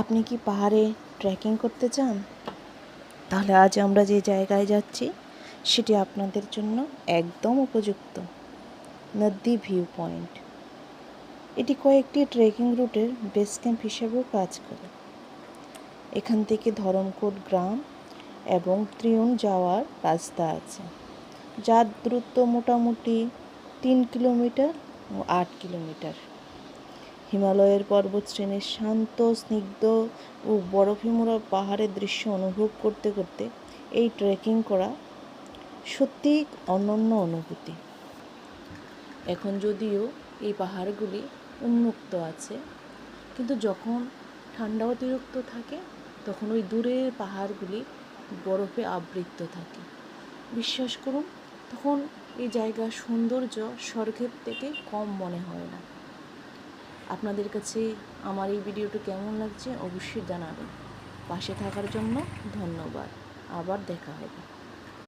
আপনি কি পাহাড়ে ট্রেকিং করতে চান? তাহলে আজ আমরা যে জায়গায় যাচ্ছি সেটি আপনাদের জন্য একদম উপযুক্ত। নদী ভিউ পয়েন্ট। এটি কয়েকটি ট্রেকিং রুটের বেস ক্যাম্প হিসেবেও কাজ করে। এখান থেকে ধরমকোট গ্রাম এবং ত্রিউন যাওয়ার রাস্তা আছে, যার দূরত্ব মোটামুটি 3 কিলোমিটার ও 8 কিলোমিটার। হিমালয়ের পর্বতশ্রেণীর শান্ত, স্নিগ্ধ ও বরফে মোড়া পাহাড়ের দৃশ্য অনুভব করতে করতে এই ট্রেকিং করা সত্যিই অনন্য অনুভূতি। এখন যদিও এই পাহাড়গুলি উন্মুক্ত আছে, কিন্তু যখন ঠান্ডা অতিরিক্ত থাকে তখন ওই দূরের পাহাড়গুলি বরফে আবৃত থাকে। বিশ্বাস করুন, তখন এই জায়গার সৌন্দর্য স্বর্গের থেকে কম মনে হয় না। আপনাদের কাছে আমার এই ভিডিওটি কেমন লাগছে অবশ্যই জানাবেন। পাশে থাকার জন্য ধন্যবাদ। আবার দেখা হবে।